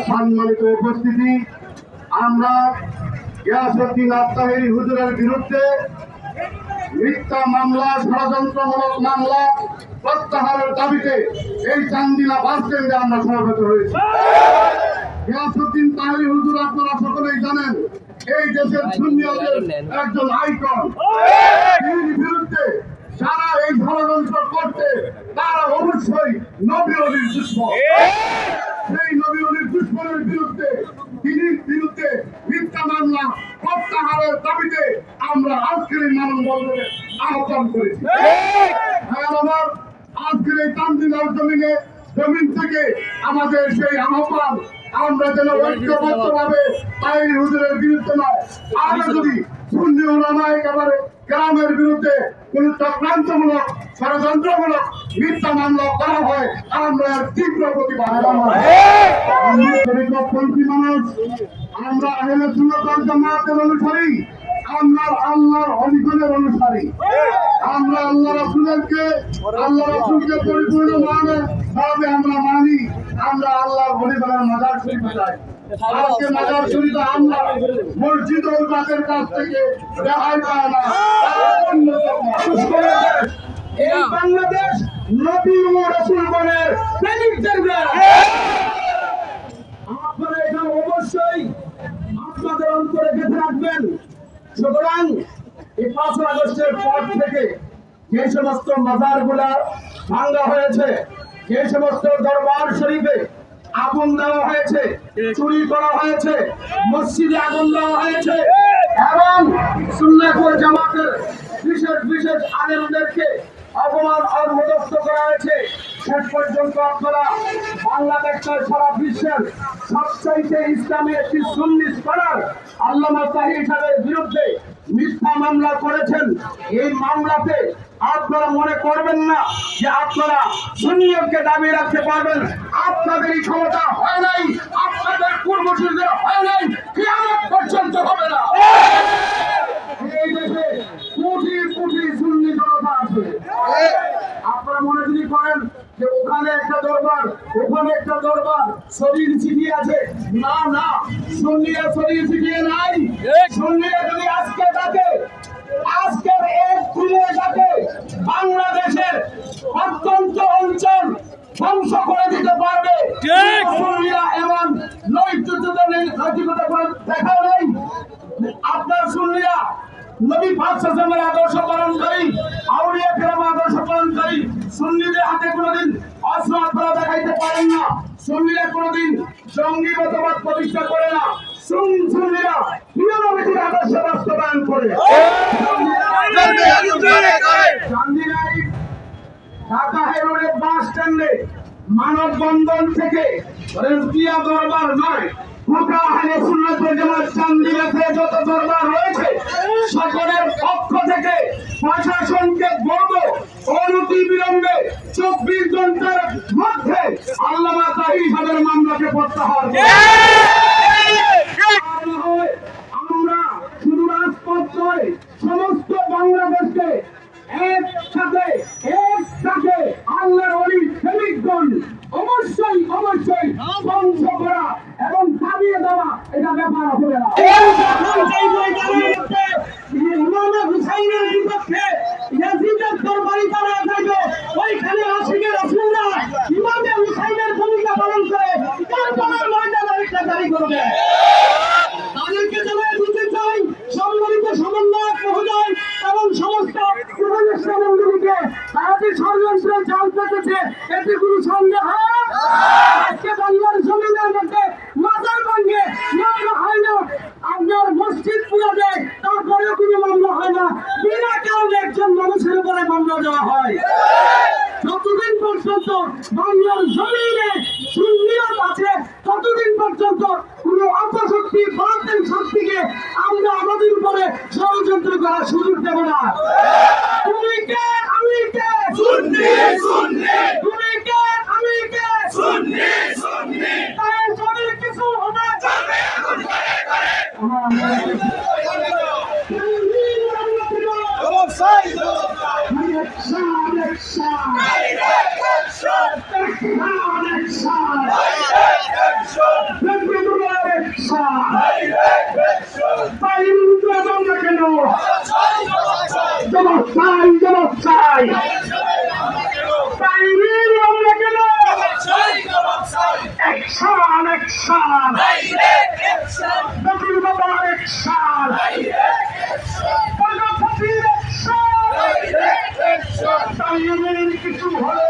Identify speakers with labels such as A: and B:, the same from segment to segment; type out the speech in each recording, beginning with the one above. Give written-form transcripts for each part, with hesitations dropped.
A: সম্মানিত উপস্থিতি, আমরা গিয়াসউদ্দিন আত্মাহিরি হুজুরের বিরুদ্ধে মিথ্যা মামলা, ষড়যন্ত্রমূলক মামলা প্রত্যাহারের দাবিতে এই চান্দিনা বাস স্ট্যান্ডে আমরা সমবেত হয়েছি। গিয়াসউদ্দিন তাহিরি হুজুর আপনারা সকলেই জানেন এই দেশের সুন্নিয়তের একজন আইকন। এর বিরুদ্ধে যারা এই ষড়যন্ত্র করতে তারা অবশ্যই নবী ওলির দুশমন। সেই নবী ওলির দুশমনের বিরুদ্ধে বিরুদ্ধে মিথ্যা মামলা প্রত্যাহারের দাবিতে আমরা আজকের এই মানববন্ধনে আহ্বান করেছি। আমার আজকের এই চান্দিনার জমিন থেকে আমাদের সেই আহ্বান, আমরা যেন ঐক্যবদ্ধভাবে তাহিরি হুজুরের বিরুদ্ধে নয়, আমরা যদি সুন্নি উলামা একেবারে গ্রামের বিরুদ্ধে কোন চক্রান্তমূলক ষড়যন্ত্রমূলক মিথ্যা মামলা করা হয়, আমরা তীব্র প্রতিবাদ পন্থী মানুষ, আমরা আহলে সুন্নাত ওয়াল জামাতের অনুসারী, আমরা আল্লাহর অলিগণের অনুসারী, আমরা আল্লাহ রাসূলকে পরিপূর্ণ ভাবে আমরা মানি, আমরা আল্লাহর অলিগণের মাজার শরীফে যাই। আজকে মাজার শরীফে আমরা মসজিদ ও জাতের কাছ থেকে রেহাই পায় না। এই বাংলাদেশ নবী ও রাসূলগণের প্রেমিকদের দেশ। আপনারা এটা অবশ্যই আপনাদের অন্তরে গেঁথে রাখবেন। সুতরাং এই ৫ আগস্টের পর থেকে যে সমস্ত মাজারগুলা ভাঙা হয়েছে, যে সমস্ত দরবার শরীফে আগুন দেওয়া হয়েছে, চুরি করা হয়েছে, মসজিদে আগুন দেওয়া হয়েছে এবং সুন্নাত ওয়াল জামাতের বিশেষ বিশেষ আলেমদেরকে অপমান অপদস্থ করা হয়েছে, শেষ পর্যন্ত আপনারা বাংলাদেশের সারা বিশ্বের সবচাইতে ইসলামী একটি সুন্নি স্কলার আল্লামা তাহিরি সাহেবের বিরুদ্ধে মিথ্যা মামলা করেছেন। এই মামলাতে আপনারা মনে করবেন না যে আপনারা সুন্নিয়তকে দাবি রাখতে পারবেন। আপনাদেরই ক্ষমতা হয় নাই, আপনাদের পূর্বসূরীদের হয় নাই, কিয়ামত পর্যন্ত হবে না। এই দেশে কোটি কোটি সুন্নি জনতা আছে। আপনারা মনে যদি করেন যে ওখানে একটা দরবার, ওখানে একটা দরবার শরীর ছিটিয়ে আছে, না না, সুন্নিরা শরীর ছিটিয়ে নাই। সুন্নিরা যদি আজকে থাকে, আজকের এক দিনে যাতে বাংলাদেশের অত্যন্ত অঞ্চল ধ্বংস করে দিতে পারবে, সুন্নিরা এমন নৈতিকতা করে দেখা নেই। আপনার সুন্নিরা নবী পাক সাল্লাল্লাহু আলাইহি ওয়াসাল্লামের আদর্শ পালনকারী, আউলিয়া কেরামের আদর্শ পালনকারী। সুন্নিদের হাতে কোনোদিন অস্ত্র আপনারা দেখাইতে পারেন না। সুন্নিরা কোনোদিন জঙ্গি মতবাদ প্রতিষ্ঠা করে না। সুন্নিরা প্রিয় নবীর আদর্শ বাস্তবায়ন করে। ঢাকা হাইরোডের বাস স্ট্যান্ডে মানববন্ধন থেকে রেজবিয়া দরবার নয়, গোটা আহলে সুন্নাত ওয়াল জামাত চান্দিনাতে যত দরবার রয়েছে সকলের পক্ষ থেকে প্রশাসনকে বলবো অনতি বিলম্বে 24 ঘন্টার মধ্যে আল্লামা তাহিরি সাহেবের মামলাকে প্রত্যাহার করতে। আমরা শুধু রাজপথ নয়, সমস্ত বাংলাদেশকে একসাথে আল্লাহর ওলি প্রেমিকগণ অবশ্যই অবশ্যই ধ্বংস করা এবং দাবিয়ে দেওয়া, এটা ব্যাপার হবে না। ইমাম হুসাইনের বিপক্ষে ইয়াজিদের দরবারি তারা থাকবে, ওইখানে আশিকের রাসূলরা ইমাম হুসাইনের ভূমিকা পালন করে কারবালার ময়দানে একটা দাঁড়ি করবে। তাদেরকে জানাই দিতে চাই, সম্মানিত সমন্বয়ক মহোদয় এবং সমস্ত উপদেষ্টা মণ্ডলীকে, তারা ষড়যন্ত্রে জাল পেতেছে এতে কোনো সন্দেহ। আজকে বাংলার জমিনের মধ্যে মাজার ভাঙ্গে পর্যন্ত কোন অপশক্তি বাতিল শক্তিকে আমরা আমাদের উপরে ষড়যন্ত্র করার সুযোগ দেব না। তুমি কে আমি কে
B: সুন্নি সুন্নি
A: তুমি কে আমি কে
B: সুন্নি সুন্নি
A: তাই যদি কিছু হবে
B: চলবে এখন করে করে
A: offside
B: direct action direct action direct action
A: কিছু হলে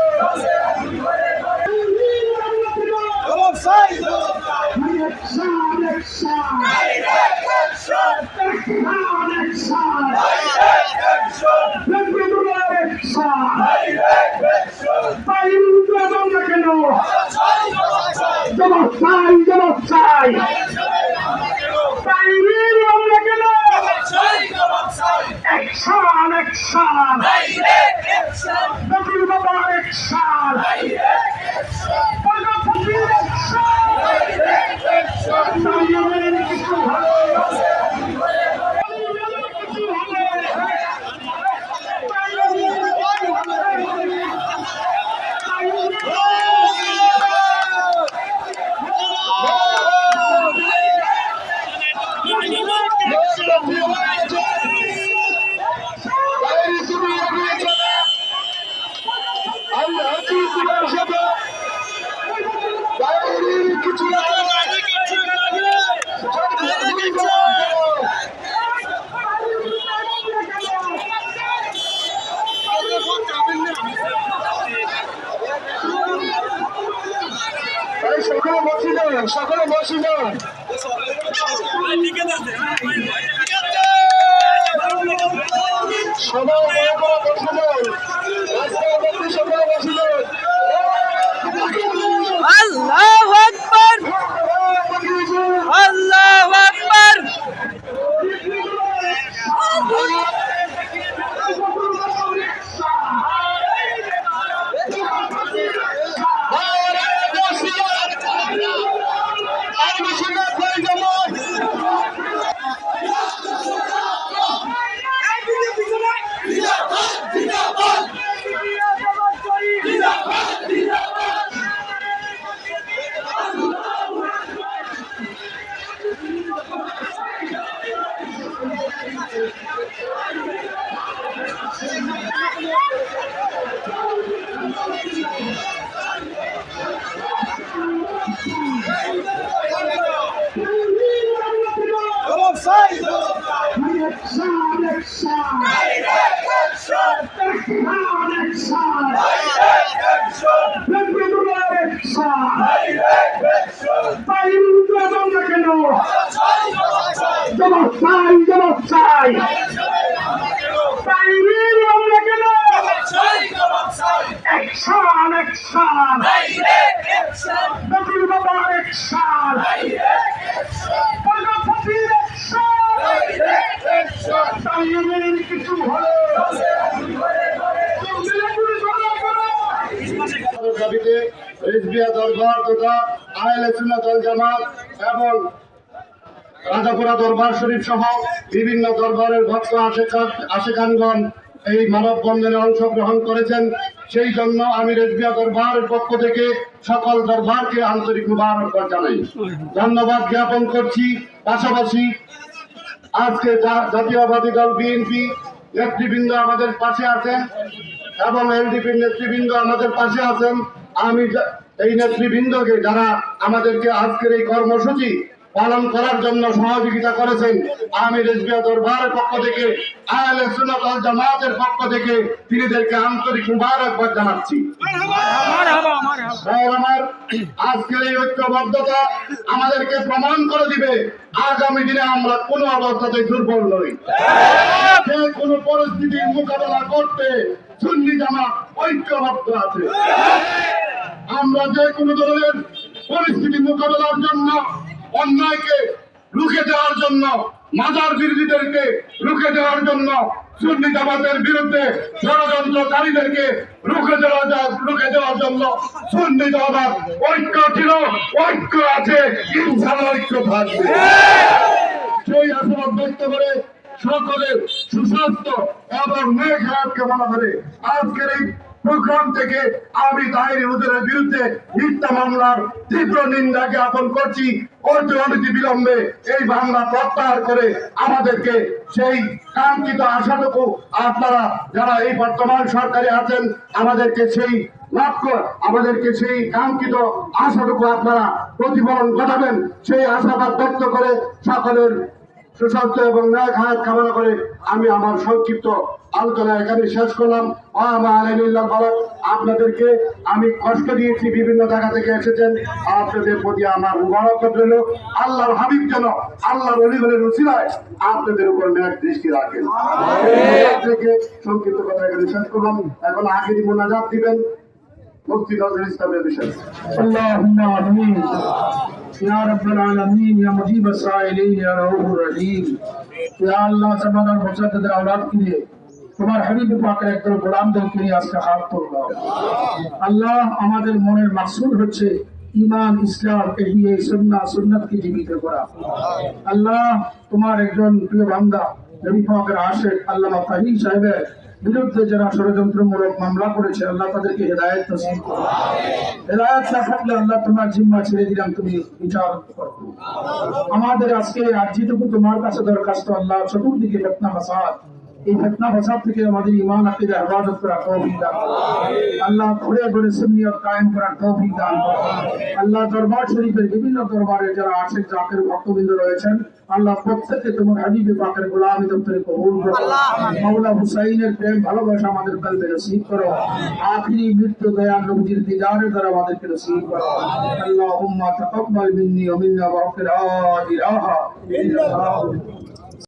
A: সকলে বসি না সবাই বসে যান সকলে বসে যান
C: আল্লাহু আকবার আল্লাহু আকবার
A: কিছু হলে
D: দাবিতে রিজভিয়া দরবার তথা আহলে সুন্নাত ওয়াল জামাত এবং রাজাপুরা দরবার শরীফ সহ বিভিন্ন দরবারের ভক্ত আশেকানগণ এই মানববন্ধনে অংশগ্রহণ করেছেন। সেই জন্য আমি রিজভিয়া দরবারের পক্ষ থেকে সকল দরবারকে আন্তরিক মুবারকবাদ জানাই, ধন্যবাদ জ্ঞাপন করছি। পাশাপাশি আজকে জাতীয়বাদী দল বিএনপি নেতৃবৃন্দ আমাদের পাশে আছেন এবং এলডিপির নেতৃবৃন্দ আমাদের পাশে আছেন। আমি এই নেতৃবৃন্দকে যারা আমাদেরকে আজকের এই কর্মসূচি পালন করার জন্য সহযোগিতা করেছেন, আমি রিজভিয়া দরবারের পক্ষ থেকে আহলে সুন্নাত ওয়াল জামাতের পক্ষ থেকে তিনিদেরকে আন্তরিক মুবারকবাদ জানাচ্ছি। আমার আজকের এই ঐক্যবদ্ধতা আমাদেরকে প্রমাণ করে দিবে আগামী দিনে আমরা কোনো অবস্থাতেই দুর্বল নই। যে কোনো পরিস্থিতির মোকাবেলা করতে সুন্নি জামাত ঐক্যবদ্ধ আছে। আমরা যে কোনো ধরনের পরিস্থিতি মোকাবেলার জন্য, অন্যায়কে রুখে দেওয়ার জন্য, মাজার বিরোধীদেরকে রুখে দেওয়ার জন্য, সুন্নি জামাতের বিরুদ্ধে ষড়যন্ত্রকারীদেরকে রুখে দেওয়ার জন্য সুন্নি জামাত ঐক্য ছিল, ঐক্য আছে, ইনশাআল্লাহ ঐক্য থাকবে। সেই আশাবাদ ব্যক্ত করে সকলের সুস্বাস্থ্য এবং নেক হায়াত কামনা করে আজকের এই প্রোগ্রাম থেকে আমি তাহির হুজুরের বিরুদ্ধে মিথ্যা মামলার তীব্র নিন্দা জ্ঞাপন করছি। অনতি বিলম্বে এই মামলা প্রত্যাহার করে আমাদেরকে সেই কাঙ্ক্ষিত আশাটুকু আপনারা যারা এই বর্তমান সরকারে আছেন আমাদেরকে সেই কাঙ্ক্ষিত আশাটুকু আপনারা প্রতিফলন ঘটাবেন, সেই আশাবাদ ব্যক্ত করে সকলের সুস্বাস্থ্য এবং ন্যায় হায়াত কামনা করে আমি আমার সংক্ষিপ্ত আলোচনা এখানে শেষ করলাম। আপনাদেরকে আমি কষ্ট দিয়েছি, বিভিন্ন জায়গা থেকে এসেছেন, আপনাদের প্রতি আমার মুবারকত রইল। আল্লাহর হাবিব যেন আল্লাহর অলিগলের উসিলায় আপনাদের উপর ন্যায় দৃষ্টি রাখেন। থেকে সংক্ষিপ্ত কথা এখানে শেষ করলাম। এখন আখেরি মোনাজাত দিবেন মুফতি নজরুল ইসলামের বিষয়।
A: আল্লাহুম্মা আমিন या रब्बल आलमीन या मुजीब साइलिन या रऊफुर रहीम। या अल्लाह समादान मुसद्दद औलाद के लिए তোমার হাবিব পাকের একদল গোলামদেরকে নিয়ে আজকে হাত তুললাম। আল্লাহ আমাদের মনের মাকসুদ হচ্ছে ঈমান, ইসলাম, এহিয়ে সুন্নাহ, সুন্নাতকে জীবিত করা। আল্লাহ তোমার একজন প্রিয় বান্দা নবী পাকের আশিক আল্লামা তাহির সাহেবের বিরুদ্ধে যারা ষড়যন্ত্রমূলক মামলা করেছে আল্লাহ তাদেরকে হেদায়েত নসিব করো। হেদায়েত না থাকলে আল্লাহ তোমার জিম্মা ছেড়ে দিলাম, তুমি বিচার করো। আমাদের আজকে আরজিটুকু তোমার কাছে দরখাস্ত আল্লাহ, চতুর্দিকে ফিতনা ফাসাদ, এই ফিতনা ফাসাদ থেকে আমাদের ঈমান আকীদা হেফাজত করার তৌফিক দান করো। আল্লাহ ঘুরে ঘুরে সুন্নিয়ত কায়েম করার তৌফিক দান করো। আল্লাহ দরবার শরীফের বিভিন্ন দরবারে যারা আশিক জাকের ভক্তবৃন্দ রয়েছেন আল্লাহ প্রত্যেককে তোমার হাবিবে পাকের গোলামি দপ্তরে কবুল করো। মাওলা হুসাইনের প্রেম ভালোবাসা আমাদের কলবে নসিব করো। আখিরি মৃত্যু দয়াল নবীর দিদারের দ্বারা আমাদেরকে নসিব করো। আল্লাহুম্মা তাকাব্বাল মিন্নি ওয়া মিন্না ওয়া গফির লা ইলাহা ইল্লাল্লাহ।